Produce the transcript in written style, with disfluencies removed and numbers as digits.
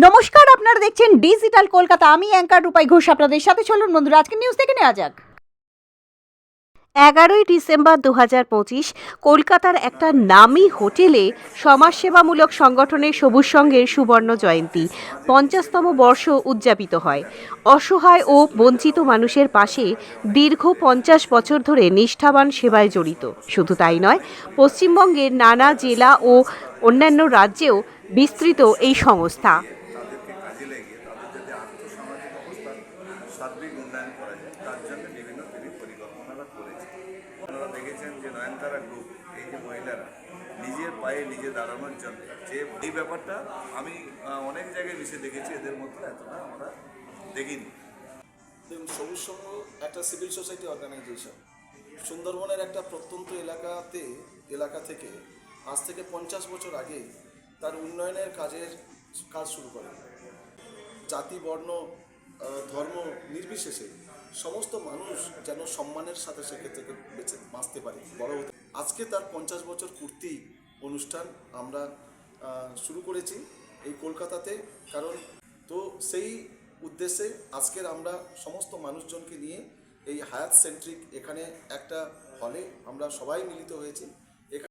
নমস্কার, আপনারা দেখছেন ডিজিটাল কলকাতা। আমি অ্যাঙ্কার রূপাই ঘোষ আপনাদের সাথে। চলুন বন্ধুরা, আজকে নিউজ দেখে নেওয়া যাক। 11ই ডিসেম্বর 2025 কলকাতার একটা নামী হোটেলে সমাজসেবামূলক সংগঠনের সবুজ সংঘের সুবর্ণ জয়ন্তী 50তম বর্ষ উদযাপিত হয়। অসহায় ও বঞ্চিত মানুষের পাশে দীর্ঘ 50 বছর ধরে নিষ্ঠাবান সেবায় জড়িত। শুধু তাই নয়, পশ্চিমবঙ্গের নানা জেলা ও অন্যান্য রাজ্যেও বিস্তৃত এই সংস্থা। তাদেরকে কাজে লাগিয়ে তাদের যাতে আর্থসামাজিক অবস্থার সার্বিক উন্নয়ন করা যায় তার জন্য বিভিন্ন তিনি পরিকল্পনাটা করেছেন। আপনারা দেখেছেন যে নয়নতারা গ্রুপ, এই যে মহিলারা নিজের পায়ে নিজে দাঁড়ানোর জন্য যে এই ব্যাপারটা আমি অনেক জায়গায় মিশে দেখেছি, এদের মধ্যে এতটা আমরা দেখিনি। দেখুন, সবুজ সংঘ একটা সিভিল সোসাইটি অর্গানাইজেশন। সুন্দরবনের একটা প্রত্যন্ত এলাকা থেকে আজ থেকে 50 বছর আগে তার উন্নয়নের কাজ শুরু করে। জাতি, বর্ণ, ধর্ম নির্বিশেষে সমস্ত মানুষ যেন সম্মানের সাথে সেক্ষেত্রে বেঁচে বাঁচতে পারে, বড় হতে। আজকে তার 50 বছর পূর্তি অনুষ্ঠান আমরা শুরু করেছি এই কলকাতাতে। কারণ তো সেই উদ্দেশ্যে আজকের আমরা সমস্ত মানুষজনকে নিয়ে এই হায়াত সেন্ট্রিক এখানে একটা হলে আমরা সবাই মিলিত হয়েছি।